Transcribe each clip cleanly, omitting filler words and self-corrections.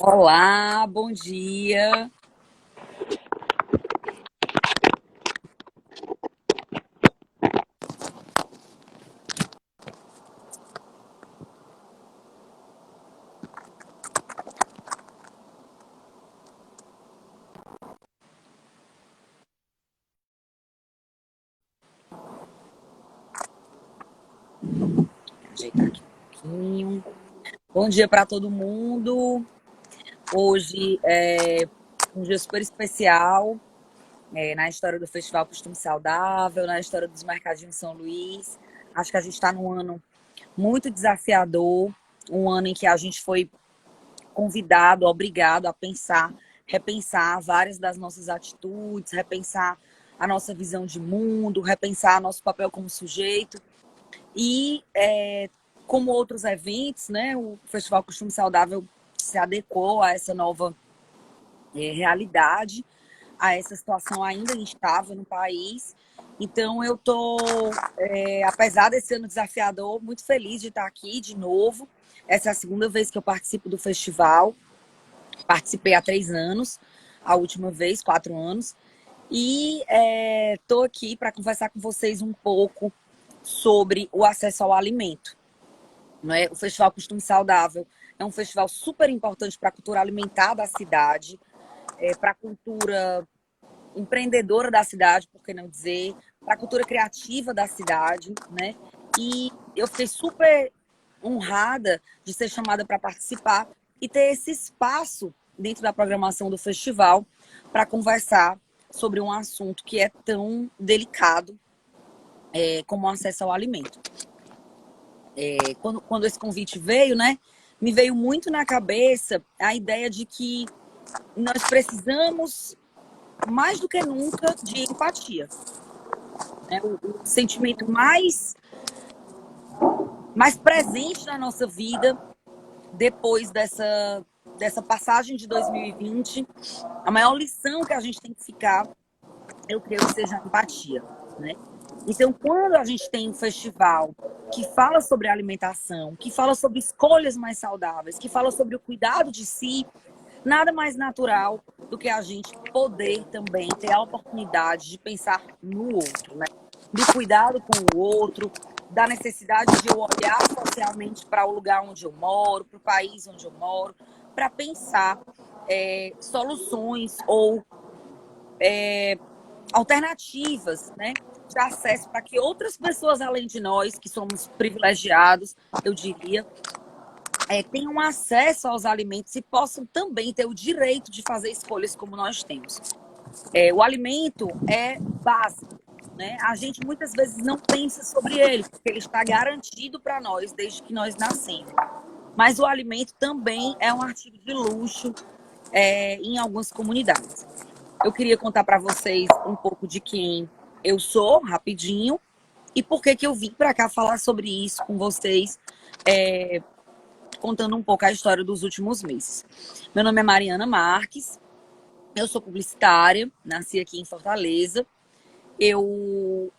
Olá, bom dia. Ajeitar aqui um pouquinho. Bom dia para todo mundo. Hoje é um dia super especial na história do Festival Costume Saudável, na história dos mercadinhos São Luís. Acho que a gente está num ano muito desafiador, um ano em que a gente foi convidado, obrigado a pensar, repensar várias das nossas atitudes, repensar a nossa visão de mundo, repensar nosso papel como sujeito. E, como outros eventos, né, o Festival Costume Saudável se adequou a essa nova realidade, a essa situação ainda instável no país. Então, eu estou, apesar desse ano desafiador, muito feliz de estar aqui de novo. Essa é a segunda vez que eu participo do festival. Participei há 3 anos, a última vez, 4 anos. E estou aqui para conversar com vocês um pouco sobre o acesso ao alimento. Não é? O Festival Costume Saudável é um festival super importante para a cultura alimentar da cidade, para a cultura empreendedora da cidade, por que não dizer, para a cultura criativa da cidade, né? E eu fiquei super honrada de ser chamada para participar e ter esse espaço dentro da programação do festival para conversar sobre um assunto que é tão delicado como o acesso ao alimento. Quando esse convite veio, né, me veio muito na cabeça a ideia de que nós precisamos, mais do que nunca, de empatia. Né? O sentimento mais presente na nossa vida depois dessa passagem de 2020, a maior lição que a gente tem que ficar, eu creio que seja a empatia, né? Então, quando a gente tem um festival que fala sobre alimentação, que fala sobre escolhas mais saudáveis, que fala sobre o cuidado de si, nada mais natural do que a gente poder também ter a oportunidade de pensar no outro, né? Do cuidado com o outro, da necessidade de eu olhar socialmente para o lugar onde eu moro, para o país onde eu moro, para pensar soluções ou alternativas, né, de acesso para que outras pessoas, além de nós, que somos privilegiados, eu diria, tenham acesso aos alimentos e possam também ter o direito de fazer escolhas como nós temos. O alimento é básico, né? A gente muitas vezes não pensa sobre ele, porque ele está garantido para nós desde que nós nascemos. Mas o alimento também é um artigo de luxo em algumas comunidades. Eu queria contar para vocês um pouco de quem eu sou, rapidinho, e por que eu vim para cá falar sobre isso com vocês, contando um pouco a história dos últimos meses. Meu nome é Mariana Marques, eu sou publicitária, nasci aqui em Fortaleza. Eu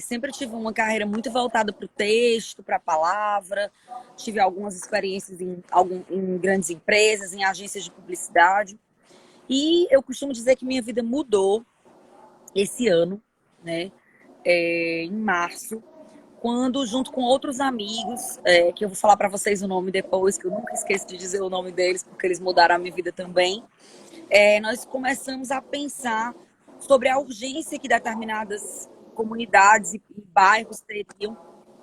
sempre tive uma carreira muito voltada para o texto, para a palavra. Tive algumas experiências em grandes empresas, em agências de publicidade. E eu costumo dizer que minha vida mudou esse ano, né, em março, quando, junto com outros amigos, que eu vou falar para vocês o nome depois, que eu nunca esqueço de dizer o nome deles, porque eles mudaram a minha vida também, nós começamos a pensar sobre a urgência que determinadas comunidades e bairros teriam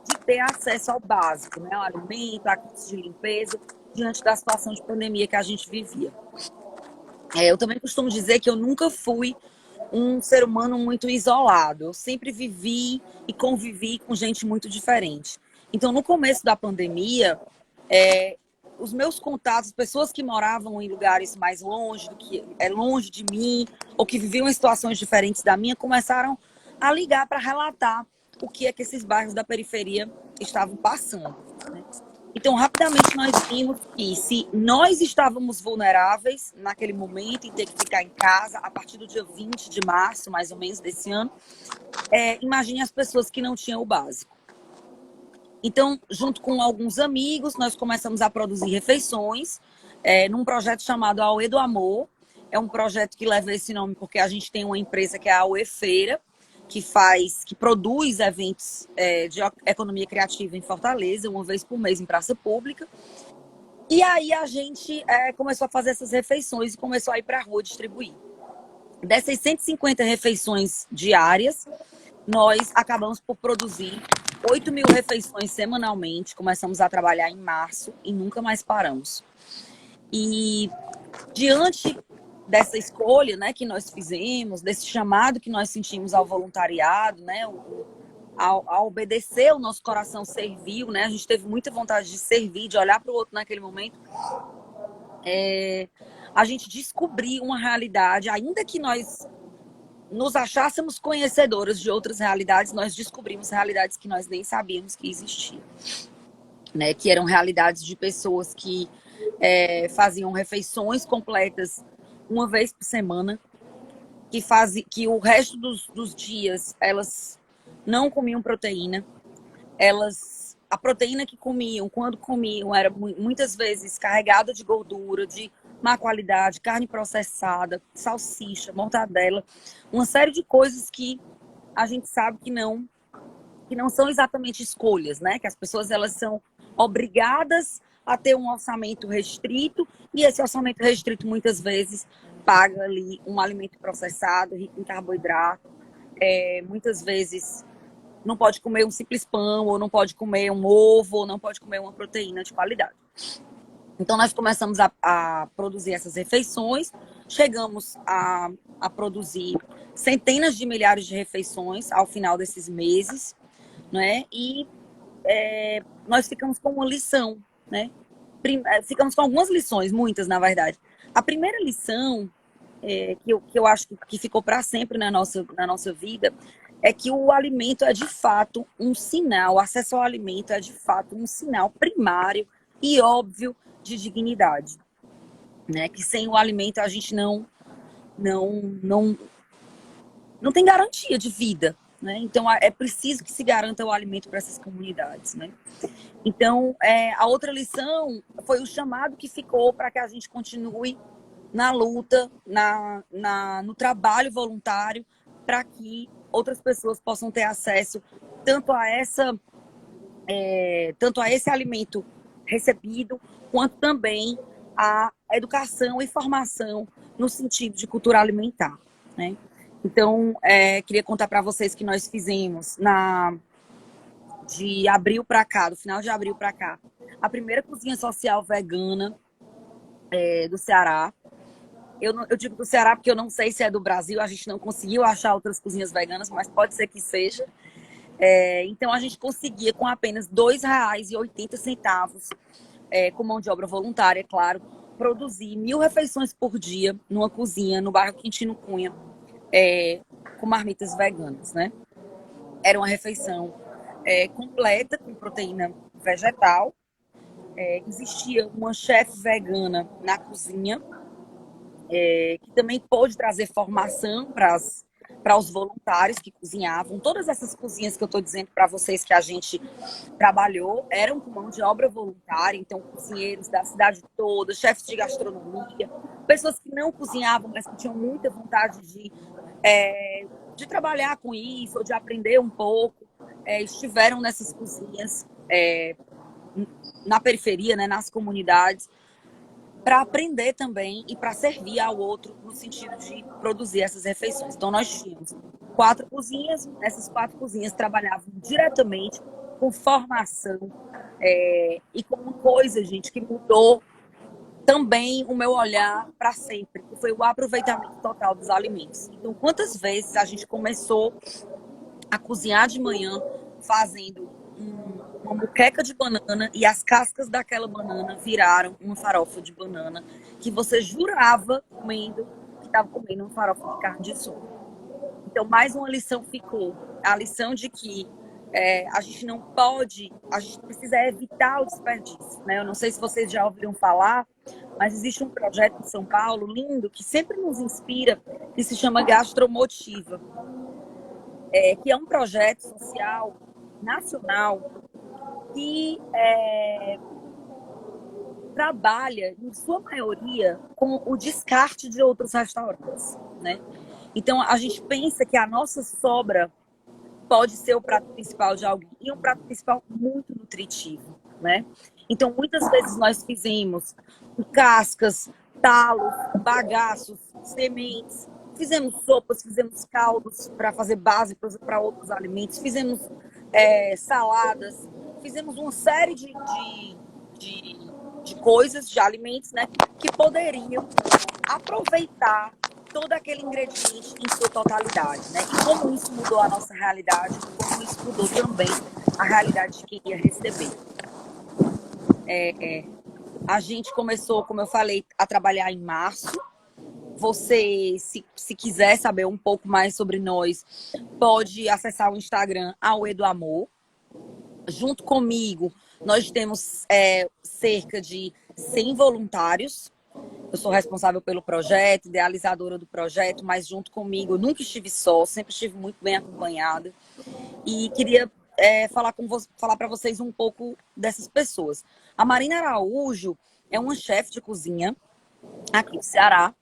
de ter acesso ao básico, né, ao alimento, a kits de limpeza, diante da situação de pandemia que a gente vivia. Eu também costumo dizer que eu nunca fui um ser humano muito isolado. Eu sempre vivi e convivi com gente muito diferente. Então, no começo da pandemia, os meus contatos, pessoas que moravam em lugares mais longe, do que longe de mim, ou que viviam em situações diferentes da minha, começaram a ligar para relatar o que é que esses bairros da periferia estavam passando, né? Então, rapidamente nós vimos que se nós estávamos vulneráveis naquele momento em ter que ficar em casa a partir do dia 20 de março, mais ou menos, desse ano, imagine as pessoas que não tinham o básico. Então, junto com alguns amigos, nós começamos a produzir refeições num projeto chamado Auê do Amor. É um projeto que leva esse nome porque a gente tem uma empresa que é a Auê Feira, que produz eventos de economia criativa em Fortaleza, uma vez por mês em praça pública. E aí a gente começou a fazer essas refeições e começou a ir para a rua distribuir. Dessas 150 refeições diárias, nós acabamos por produzir 8.000 refeições semanalmente. Começamos a trabalhar em março e nunca mais paramos. E diante dessa escolha, né, que nós fizemos, desse chamado que nós sentimos ao voluntariado, né, ao obedecer, o nosso coração serviu, né, a gente teve muita vontade de servir, de olhar para o outro naquele momento, a gente descobriu uma realidade, ainda que nós nos achássemos conhecedoras de outras realidades, nós descobrimos realidades que nós nem sabíamos que existiam, né, que eram realidades de pessoas que faziam refeições completas uma vez por semana, que o resto dos dias elas não comiam proteína, a proteína que comiam, quando comiam, era muitas vezes carregada de gordura, de má qualidade, carne processada, salsicha, mortadela, uma série de coisas que a gente sabe que não são exatamente escolhas, né? Que as pessoas elas são obrigadas a ter um orçamento restrito, e esse orçamento restrito muitas vezes paga ali um alimento processado, rico em carboidrato, muitas vezes não pode comer um simples pão, ou não pode comer um ovo, ou não pode comer uma proteína de qualidade. Então nós começamos a produzir essas refeições, chegamos a produzir centenas de milhares de refeições ao final desses meses, né? E nós ficamos com uma lição, né? Ficamos com algumas lições, muitas na verdade. A primeira lição que eu acho que ficou para sempre na nossa vida é que o alimento é de fato um sinal, o acesso ao alimento é de fato um sinal primário e óbvio de dignidade, né? Que sem o alimento a gente não tem garantia de vida, né? Então é preciso que se garanta o alimento para essas comunidades, né? Então a outra lição foi o chamado que ficou para que a gente continue na luta, no trabalho voluntário, para que outras pessoas possam ter acesso tanto a esse alimento recebido, quanto também a educação e formação no sentido de cultura alimentar, né? Então, queria contar para vocês que nós fizemos de abril para cá, do final de abril para cá, a primeira cozinha social vegana do Ceará. Eu digo do Ceará porque eu não sei se é do Brasil, a gente não conseguiu achar outras cozinhas veganas, mas pode ser que seja. Então a gente conseguia com apenas R$ 2,80, com mão de obra voluntária, claro, produzir 1.000 refeições por dia numa cozinha no bairro Quintino Cunha, com marmitas veganas, né? Era uma refeição completa com proteína vegetal. Existia uma chefe vegana na cozinha, que também pôde trazer formação para os voluntários que cozinhavam. Todas essas cozinhas que eu estou dizendo para vocês que a gente trabalhou eram com mão de obra voluntária, então cozinheiros da cidade toda, chefes de gastronomia, pessoas que não cozinhavam, mas que tinham muita vontade de trabalhar com isso, ou de aprender um pouco, estiveram nessas cozinhas na periferia, né, nas comunidades, para aprender também e para servir ao outro no sentido de produzir essas refeições. Então nós tínhamos 4 cozinhas, essas 4 cozinhas trabalhavam diretamente com formação e com uma coisa, gente, que mudou também o meu olhar para sempre, que foi o aproveitamento total dos alimentos. Então, quantas vezes a gente começou a cozinhar de manhã fazendo uma moqueca de banana, e as cascas daquela banana viraram uma farofa de banana que você jurava que estava comendo uma farofa de carne de sol. Então, mais uma lição ficou. A lição de que a gente não pode, a gente precisa evitar o desperdício, né? Eu não sei se vocês já ouviram falar, mas existe um projeto em São Paulo lindo que sempre nos inspira, que se chama Gastromotiva, que é um projeto social nacional que trabalha, em sua maioria, com o descarte de outros restaurantes, né? Então, a gente pensa que a nossa sobra pode ser o prato principal de alguém, e um prato principal muito nutritivo, né? Então, muitas vezes nós fizemos cascas, talos, bagaços, sementes, fizemos sopas, fizemos caldos para fazer base para outros alimentos, fizemos saladas, fizemos uma série de, de coisas, de alimentos, né, que poderiam aproveitar todo aquele ingrediente em sua totalidade, né? E como isso mudou a nossa realidade, como isso mudou também a realidade de quem ia receber. A gente começou, como eu falei, a trabalhar em março. Você, se quiser saber um pouco mais sobre nós, pode acessar o Instagram Auê do Amor. Junto comigo, nós temos cerca de 100 voluntários. Eu sou responsável pelo projeto, idealizadora do projeto, mas junto comigo eu nunca estive só, sempre estive muito bem acompanhada. E queria falar para vocês um pouco dessas pessoas. A Marina Araújo é uma chefe de cozinha aqui do Ceará.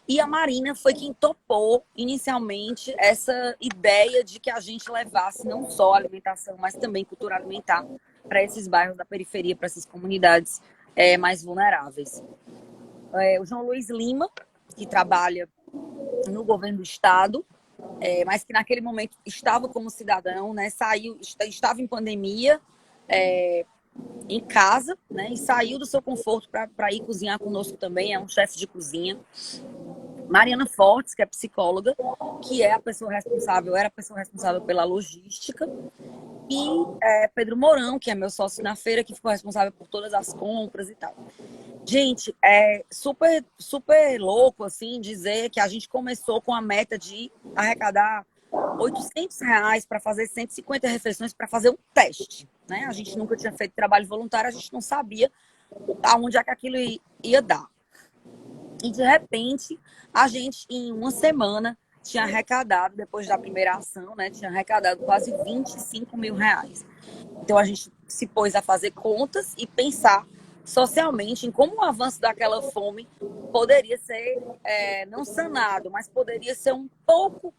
E a Marina foi quem topou inicialmente essa ideia de que a gente levasse não só alimentação, mas também cultura alimentar para esses bairros da periferia, para essas comunidades mais vulneráveis. O João Luiz Lima, que trabalha no governo do estado, mas que naquele momento estava como cidadão, né, estava em pandemia, em casa, né, e saiu do seu conforto para ir cozinhar conosco também, é um chefe de cozinha. Mariana Fortes, que é psicóloga, que é a pessoa responsável, era a pessoa responsável pela logística, e Pedro Mourão, que é meu sócio na feira, que ficou responsável por todas as compras e tal. Gente, é super, super louco, assim, dizer que a gente começou com a meta de arrecadar R$ 800 para fazer 150 refeições para fazer um teste, né? A gente nunca tinha feito trabalho voluntário, a gente não sabia aonde é que aquilo ia dar. E, de repente, a gente, em uma semana, tinha arrecadado, depois da primeira ação, né? Tinha arrecadado quase R$ 25 mil. Então, a gente se pôs a fazer contas e pensar socialmente em como o avanço daquela fome poderia ser não sanado, mas poderia ser um pouco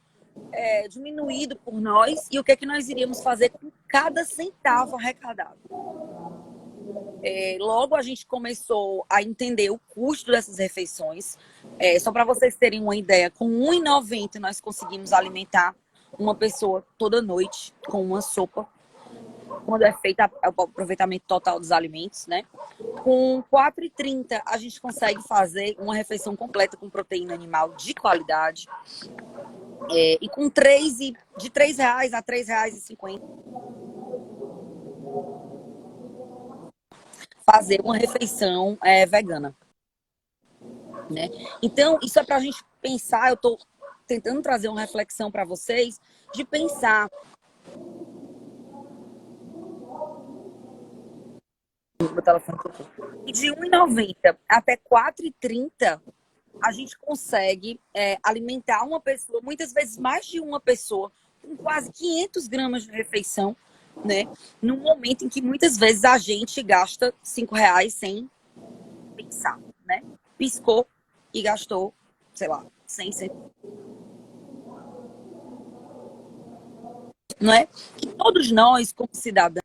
diminuído por nós, e o que nós iríamos fazer com cada centavo arrecadado. Logo a gente começou a entender o custo dessas refeições. Só para vocês terem uma ideia, com R$ 1,90 nós conseguimos alimentar uma pessoa toda noite com uma sopa, quando é feito o aproveitamento total dos alimentos, né? Com R$ 4,30 a gente consegue fazer uma refeição completa com proteína animal de qualidade. E com de R$ 3 a R$ 3,50 fazer uma refeição vegana, né? Então, isso é para a gente pensar. Eu estou tentando trazer uma reflexão para vocês de pensar e de R$ 1,90 até R$ 4,30 a gente consegue alimentar uma pessoa, muitas vezes mais de uma pessoa, com quase 500 gramas de refeição, né? Num momento em que muitas vezes a gente gasta R$ 5 sem pensar, né? Piscou e gastou, sei lá, 100. Não é? Que todos nós, como cidadãos,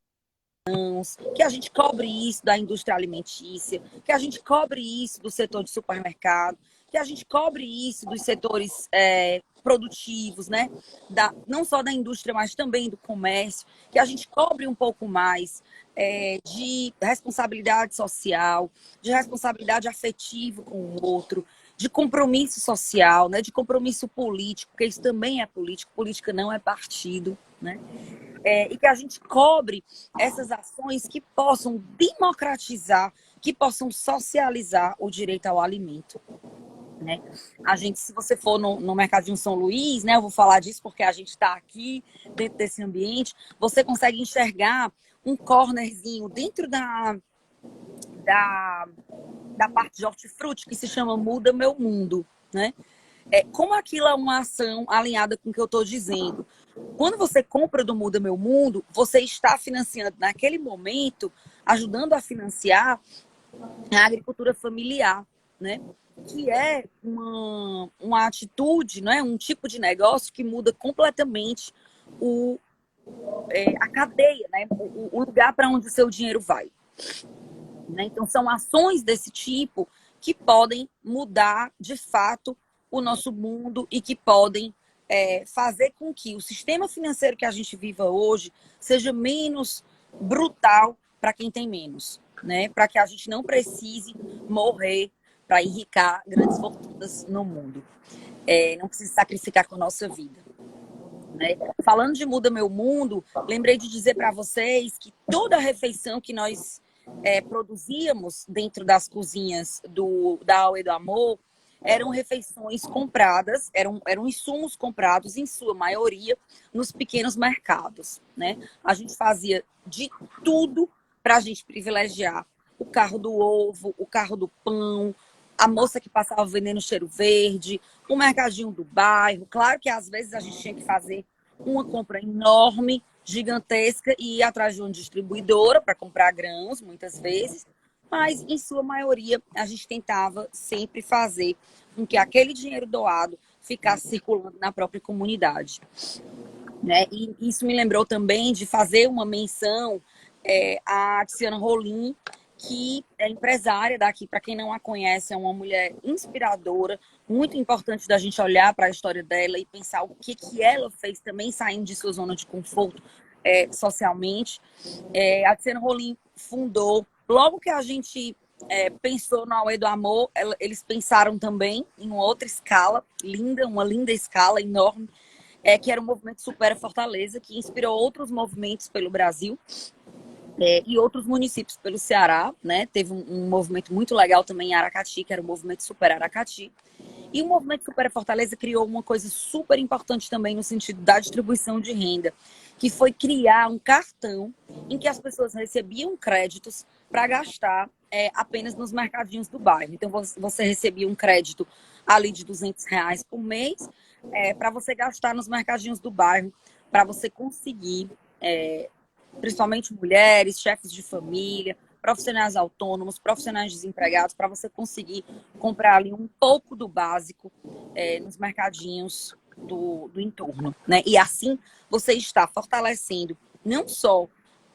que a gente cobre isso da indústria alimentícia, que a gente cobre isso do setor de supermercado, que a gente cobre isso dos setores produtivos, né? Não só da indústria, mas também do comércio, que a gente cobre um pouco mais de responsabilidade social, de responsabilidade afetiva com o outro, de compromisso social, né? De compromisso político, porque isso também é político, política não é partido, né? E que a gente cobre essas ações que possam democratizar, que possam socializar o direito ao alimento, né? A gente, se você for no Mercadinho São Luís, né, eu vou falar disso porque a gente está aqui dentro desse ambiente, você consegue enxergar um cornerzinho dentro da parte de hortifruti que se chama Muda Meu Mundo, né? Como aquilo é uma ação alinhada com o que eu estou dizendo. Quando você compra do Muda Meu Mundo, você está financiando naquele momento, ajudando a financiar a agricultura familiar, né? Que é uma atitude, não é? Um tipo de negócio que muda completamente o, a cadeia, né? O lugar para onde o seu dinheiro vai. Né? Então, são ações desse tipo que podem mudar, de fato, o nosso mundo e que podem fazer com que o sistema financeiro que a gente viva hoje seja menos brutal para quem tem menos, né? Para que a gente não precise morrer para enricar grandes fortunas no mundo. Não precisa sacrificar com a nossa vida. Né? Falando de Muda Meu Mundo, lembrei de dizer para vocês que toda a refeição que nós produzíamos dentro das cozinhas da Aue do Amor eram refeições compradas, eram insumos comprados, em sua maioria, nos pequenos mercados. Né? A gente fazia de tudo para a gente privilegiar o carro do ovo, o carro do pão, a moça que passava vendendo cheiro verde, o mercadinho do bairro. Claro que às vezes a gente tinha que fazer uma compra enorme, gigantesca, e ir atrás de uma distribuidora para comprar grãos, muitas vezes, mas em sua maioria a gente tentava sempre fazer com que aquele dinheiro doado ficasse circulando na própria comunidade. Né? E isso me lembrou também de fazer uma menção à Tiziana Rolim, que é empresária daqui. Para quem não a conhece, é uma mulher inspiradora, muito importante da gente olhar para a história dela e pensar o que ela fez também saindo de sua zona de conforto socialmente. A Tiziana Rolim fundou, logo que a gente pensou na Aue do Amor, eles pensaram também em uma outra escala, uma linda escala, enorme, que era o movimento Supera Fortaleza, que inspirou outros movimentos pelo Brasil e outros municípios pelo Ceará. Né? Teve um movimento muito legal também em Aracati, que era o movimento Super Aracati. E o movimento Supera Fortaleza criou uma coisa super importante também no sentido da distribuição de renda, que foi criar um cartão em que as pessoas recebiam créditos para gastar apenas nos mercadinhos do bairro. Então, você recebia um crédito ali de R$ 200 por mês para você gastar nos mercadinhos do bairro, para você conseguir, principalmente mulheres, chefes de família, profissionais autônomos, profissionais desempregados, para você conseguir comprar ali um pouco do básico nos mercadinhos do entorno. Né? E assim você está fortalecendo não só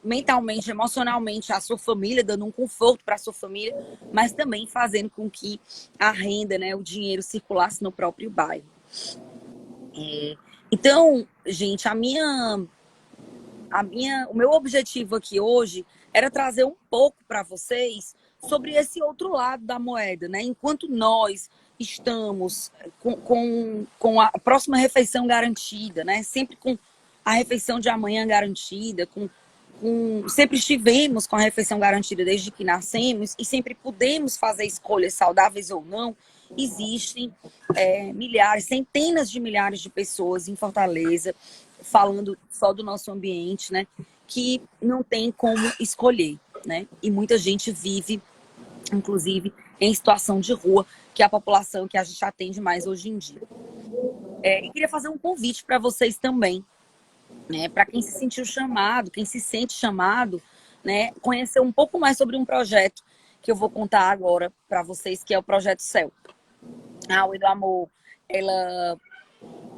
mentalmente, emocionalmente a sua família, dando um conforto para a sua família, mas também fazendo com que a renda, né, o dinheiro circulasse no próprio bairro. Então, gente, o meu objetivo aqui hoje era trazer um pouco para vocês sobre esse outro lado da moeda, né? Enquanto nós estamos com a próxima refeição garantida, né? Sempre com a refeição de amanhã garantida, sempre estivemos com a refeição garantida desde que nascemos e sempre pudemos fazer escolhas saudáveis ou não. Existem milhares, centenas de milhares de pessoas em Fortaleza, falando só do nosso ambiente, né, que não tem como escolher, né? E muita gente vive, inclusive, em situação de rua, que é a população que a gente atende mais hoje em dia. E queria fazer um convite para vocês também, né, para quem se sentiu chamado, quem se sente chamado, né, conhecer um pouco mais sobre um projeto que eu vou contar agora para vocês, que é o Projeto Céu. A Aue do Amor, ela,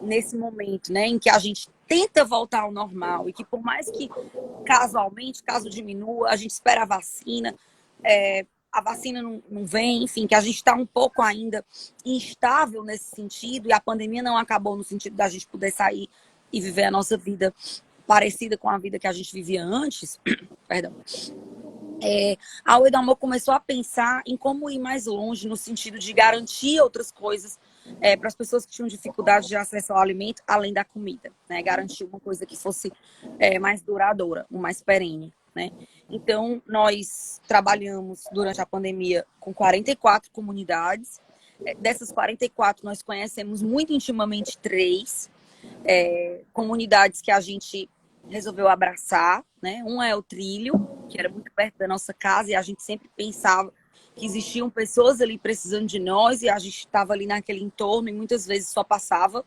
nesse momento, né, em que a gente tenta voltar ao normal e que por mais que casualmente, caso diminua, a gente espera a vacina não vem, enfim, que a gente está um pouco ainda instável nesse sentido e a pandemia não acabou no sentido da gente poder sair e viver a nossa vida parecida com a vida que a gente vivia antes. Perdão. A Aue do Amor começou a pensar em como ir mais longe no sentido de garantir outras coisas para as pessoas que tinham dificuldade de acesso ao alimento, além da comida, né? Garantir uma coisa que fosse mais duradoura, mais perene, né? Então, nós trabalhamos durante a pandemia com 44 comunidades. Dessas 44, nós conhecemos muito intimamente 3 comunidades que a gente resolveu abraçar, né? Um é o Trilho, que era muito perto da nossa casa e a gente sempre pensava que existiam pessoas ali precisando de nós e a gente estava ali naquele entorno e muitas vezes só passava,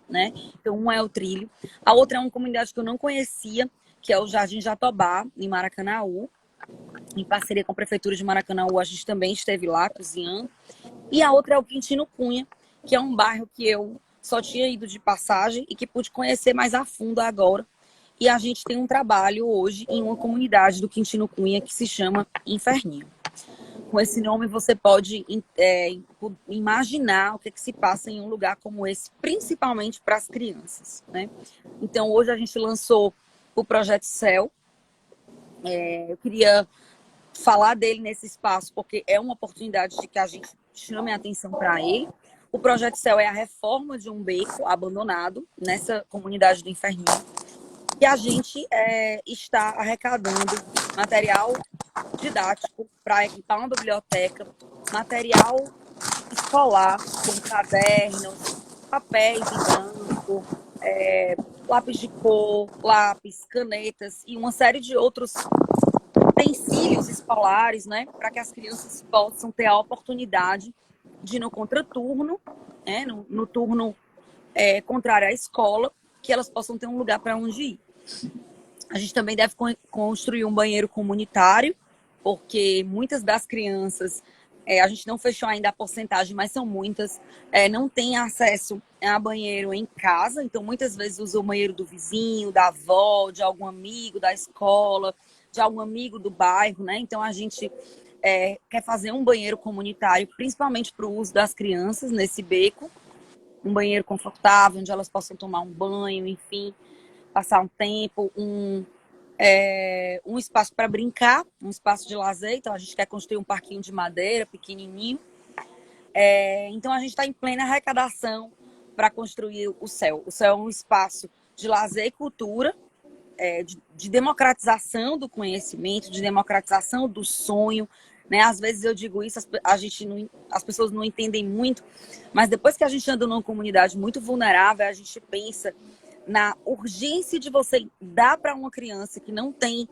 né? Então, um é o Trilho. A outra é uma comunidade que eu não conhecia, que é o Jardim Jatobá, em Maracanaú. em parceria com a Prefeitura de Maracanãú, a gente também esteve lá cozinhando. E a outra é o Quintino Cunha, que é um bairro que eu só tinha ido de passagem e que pude conhecer mais a fundo agora. E a gente tem um trabalho hoje em uma comunidade do Quintino Cunha que se chama Inferninho. Com esse nome você pode imaginar o que se passa em um lugar como esse, principalmente para as crianças, né? Então hoje a gente lançou o Projeto Céu. Eu queria falar dele nesse espaço porque é uma oportunidade de que a gente chame a atenção para ele. O Projeto Céu é a reforma de um beco abandonado nessa comunidade do Inferninho. E a gente está arrecadando material didático para equipar uma biblioteca, material escolar, como cadernos, papéis em branco, lápis de cor, lápis, canetas e uma série de outros utensílios escolares, né, para que as crianças possam ter a oportunidade de, no contraturno, né, no turno contrário à escola, que elas possam ter um lugar para onde ir. A gente também deve construir um banheiro comunitário, porque muitas das crianças, a gente não fechou ainda a porcentagem, mas são muitas, não têm acesso a banheiro em casa, então muitas vezes usam o banheiro do vizinho, da avó, de algum amigo da escola, de algum amigo do bairro, né? Então a gente quer fazer um banheiro comunitário, principalmente para o uso das crianças nesse beco, um banheiro confortável, onde elas possam tomar um banho, enfim, passar um tempo, um espaço para brincar, um espaço de lazer. Então a gente quer construir um parquinho de madeira pequenininho. Então a gente está em plena arrecadação para construir o Céu. O Céu é um espaço de lazer e cultura, de democratização do conhecimento, de democratização do sonho, né? Às vezes eu digo isso, as pessoas não entendem muito, mas depois que a gente anda numa comunidade muito vulnerável, a gente pensa na urgência de você dar para uma criança que não tem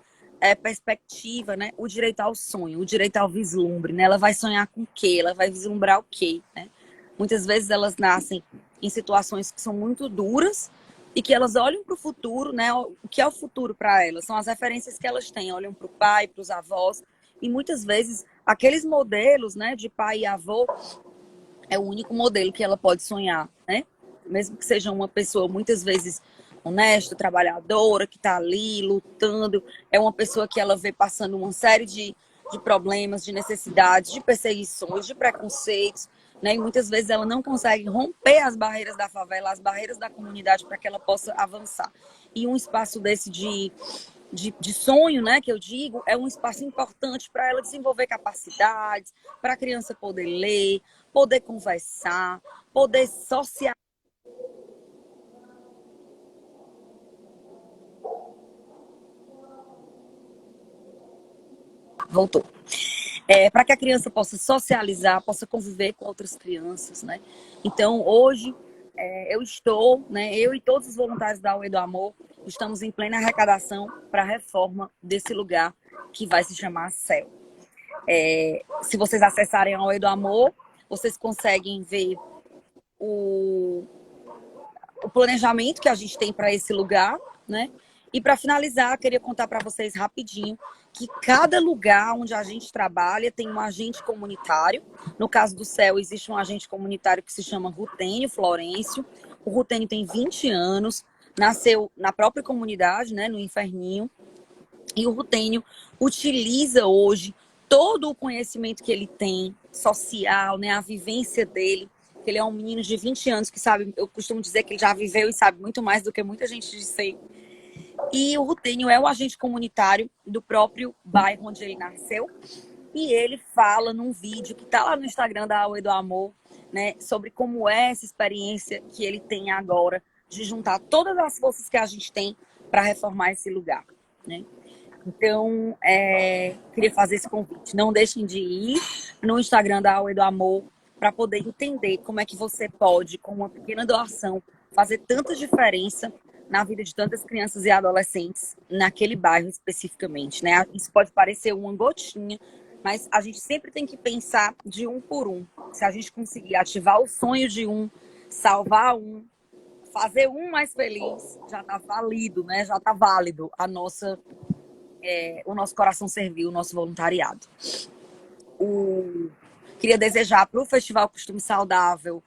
perspectiva, né, o direito ao sonho, o direito ao vislumbre, né? Ela vai sonhar com o quê? Ela vai vislumbrar o quê, né? Muitas vezes elas nascem em situações que são muito duras e que elas olham para o futuro, né? O que é o futuro para elas? São as referências que elas têm, olham para o pai, para os avós, e muitas vezes aqueles modelos, né, de pai e avô é o único modelo que ela pode sonhar, né? Mesmo que seja uma pessoa muitas vezes honesta, trabalhadora, que está ali lutando, é uma pessoa que ela vê passando uma série de problemas, de necessidades, de perseguições, de preconceitos, né? E muitas vezes ela não consegue romper as barreiras da favela, as barreiras da comunidade para que ela possa avançar. E um espaço desse de sonho, né, que eu digo, é um espaço importante para ela desenvolver capacidades, para a criança poder ler, poder conversar, poder socializar. Voltou. Para que a criança possa socializar, possa conviver com outras crianças, né? Então, hoje, eu e todos os voluntários da UE do Amor, estamos em plena arrecadação para a reforma desse lugar que vai se chamar Céu. Se vocês acessarem a UE do Amor, vocês conseguem ver o planejamento que a gente tem para esse lugar, né? E para finalizar, queria contar para vocês rapidinho que cada lugar onde a gente trabalha tem um agente comunitário. No caso do Céu, existe um agente comunitário que se chama Rutênio Florencio. O Rutênio tem 20 anos, nasceu na própria comunidade, né, no Inferninho. E o Rutênio utiliza hoje todo o conhecimento que ele tem, social, né, a vivência dele. Ele é um menino de 20 anos que sabe, eu costumo dizer que ele já viveu e sabe muito mais do que muita gente disse. E o Rutênio é o agente comunitário do próprio bairro onde ele nasceu. E ele fala num vídeo que está lá no Instagram da UE do Amor, né, sobre como é essa experiência que ele tem agora de juntar todas as forças que a gente tem para reformar esse lugar, né? Então, queria fazer esse convite. Não deixem de ir no Instagram da UE do Amor para poder entender como é que você pode, com uma pequena doação, fazer tanta diferença na vida de tantas crianças e adolescentes naquele bairro especificamente, né? Isso pode parecer uma gotinha, mas a gente sempre tem que pensar de um por um. Se a gente conseguir ativar o sonho de um, salvar um, fazer um mais feliz, já está válido, né? Já está válido a nossa o nosso coração serviu, o nosso voluntariado. Queria desejar para o Festival Costume Saudável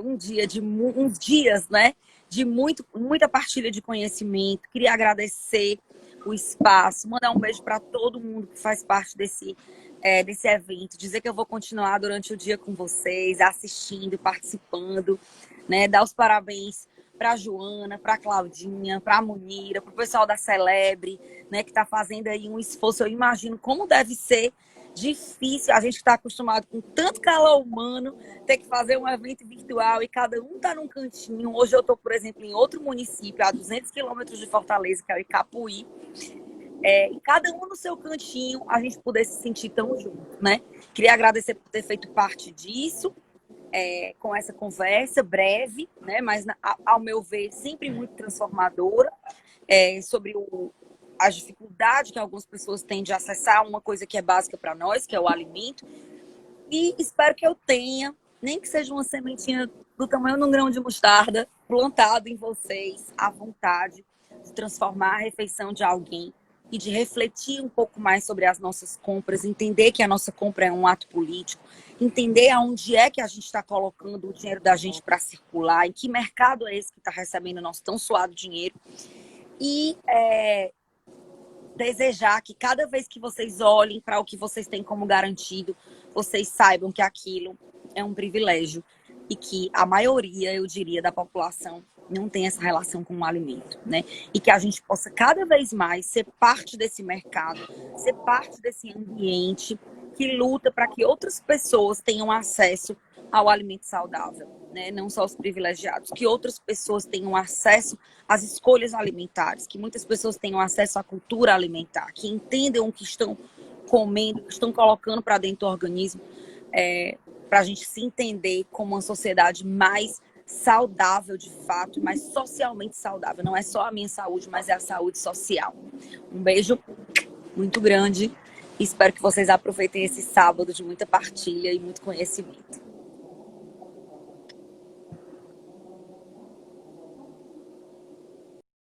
uns dias, né, de muita partilha de conhecimento. Queria agradecer o espaço, mandar um beijo para todo mundo que faz parte desse evento, dizer que eu vou continuar durante o dia com vocês, assistindo, participando, né, dar os parabéns para a Joana, para a Claudinha, para a Munira, para o pessoal da Celebre, né, que está fazendo aí um esforço. Eu imagino como deve ser difícil, a gente está acostumado com tanto calor humano, ter que fazer um evento virtual e cada um está num cantinho. Hoje eu estou, por exemplo, em outro município, a 200 quilômetros de Fortaleza, que é o Icapuí, e cada um no seu cantinho, a gente poder se sentir tão junto, né? Queria agradecer por ter feito parte disso, com essa conversa breve, né? Mas, ao meu ver, sempre muito transformadora, sobre as dificuldades que algumas pessoas têm de acessar uma coisa que é básica para nós, que é o alimento. E espero que eu tenha, nem que seja uma sementinha do tamanho de um grão de mostarda, plantado em vocês a vontade de transformar a refeição de alguém e de refletir um pouco mais sobre as nossas compras, entender que a nossa compra é um ato político, entender aonde é que a gente está colocando o dinheiro da gente para circular, em que mercado é esse que está recebendo o nosso tão suado dinheiro. E desejar que cada vez que vocês olhem para o que vocês têm como garantido, vocês saibam que aquilo é um privilégio e que a maioria, eu diria, da população não tem essa relação com o alimento, né? E que a gente possa cada vez mais ser parte desse mercado, ser parte desse ambiente que luta para que outras pessoas tenham acesso ao alimento saudável, né? Não só os privilegiados, que outras pessoas tenham acesso às escolhas alimentares, que muitas pessoas tenham acesso à cultura alimentar, que entendam o que estão comendo, o que estão colocando para dentro do organismo, para a gente se entender como uma sociedade mais saudável de fato, mais socialmente saudável. Não é só a minha saúde, mas é a saúde social. Um beijo muito grande e espero que vocês aproveitem esse sábado de muita partilha e muito conhecimento.